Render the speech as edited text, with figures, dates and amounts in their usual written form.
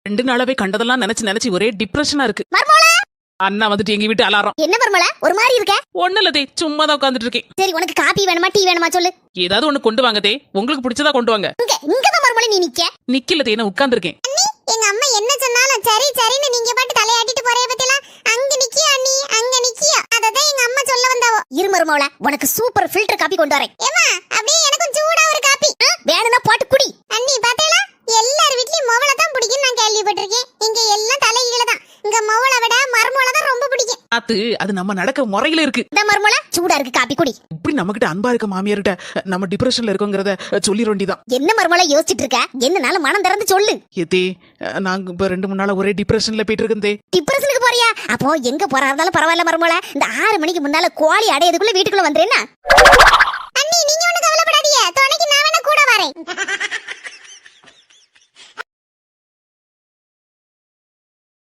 2 நாளாவே கண்டதெல்லாம் நினைச்சு ஒரே டிப்ரெஷனா இருக்கு. மர்மோளே, அண்ணா வந்துட்டு எங்க வீட்டு அலாரம். என்ன மர்மோளே ஒரு மாதிரி இருக்க? ஒண்ணு இல்லதே, சும்மா தான் உட்கார்ந்துட்டு இருக்கேன். சரி, உனக்கு காபி வேணுமா டீ வேணுமா சொல்லு. ஏதாவது ஒண்ணு கொண்டு வாங்கதே, உங்களுக்கு பிடிச்சதா கொண்டு வாங்க. இங்க தான் மர்மோளே நீ நிக்க. நிக்கலதே, நான் உட்கார்ந்திருக்கேன். எங்க அம்மா என்ன சொன்னாலும் சரி சரின்னு நீங்க பாட்டு தலையாட்டிட்டு போறே பத்திலாம். அங்க நிக்கியா நீ, அங்க நிக்கியா. அததான் எங்க அம்மா சொல்ல வந்தாவோ. இரு மர்மோளே, உனக்கு சூப்பர் ஃபில்டர் காபி கொண்டு வரேன். ஏமா அப்படியே எனக்கும் சூடா ஒரு காபி வேணும்னா போட்டு குடி. அண்ணி பாத்தீங்களா, எல்லார் வீட்லயும் மொவளை தான் பிடிக்கும் நான் கேள்விப்பட்டிருக்கேன். இங்க எல்லாம் தலையில தான். இங்க மொவளை விட மர்மோளை தான் ரொம்ப பிடிக்கும். அது நம்ம நடக்க முறையில இருக்கு. இந்த மர்மோளே சூடா இருக்கு காபி குடி. இப்படி நம்ம கிட்ட அன்பா இருக்க மாமியார்கிட்ட நம்ம டிப்ரெஷன்ல இருக்கோங்கறத சொல்லி வேண்டிதான். என்ன மர்மோளே யோசிச்சிட்டு இருக்க? என்னனால மனம் திறந்து சொல்லு. ஏதே, நாங்க இப்ப 2-3 நாளா ஒரே டிப்ரெஷன்ல போயிட்டு இருக்கேன். டிப்ரெஷனுக்கு போறியா? அப்போ எங்க போறாதாலும் பரவாயில்ல மர்மோளே. இந்த 6 மணிக்கு முன்னால கோழி அடையதுக்குள்ள வீட்டுக்குள்ள வந்துறேன்னா. அண்ணி நீங்க ஒண்ணு கவலைப்படாதீங்க, துணைக்கு நான் வேணா கூட வரேன்.